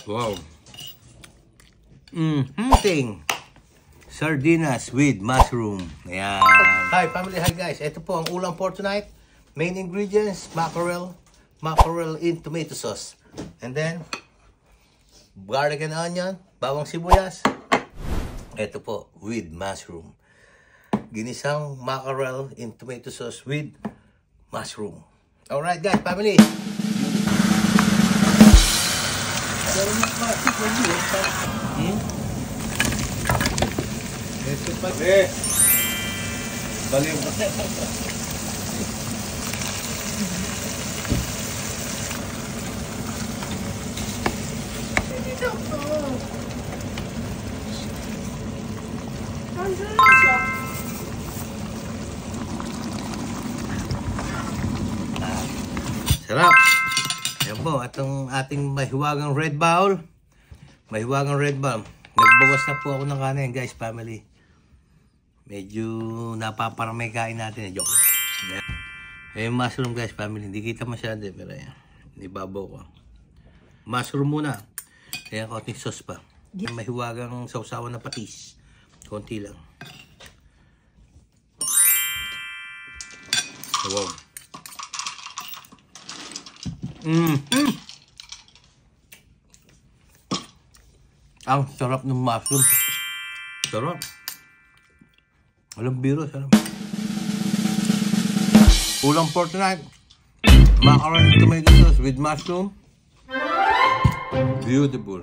Wow. Sardinas with mushroom. Ayan. Hi family, hi guys. Ito po ang ulam for tonight. Main ingredients, mackerel in tomato sauce. And then, garlic and onion, bawang sibuyas. Ito po, with mushroom. Ginisang mackerel in tomato sauce with mushroom. Alright guys, family. Ito pa. Baliw pa. Sarap. Ayan po, itong ating mahiwagang red bowl. Nagbawas na po ako ng kanin, guys, family. Medyo napaparamay kain natin. Joke. Ayan, mushroom, guys, family. Hindi kita masyado, pero ayan. Ibabaw ko. Mushroom muna. Ayan, konting sauce pa. Mahiwagang sausawan na patis. Konti lang. Wow. Ang sarap ng mushroom. Sarap. Walang biro, sarap. Ulam for tonight. Macaroni tomato sauce with mushroom. Beautiful.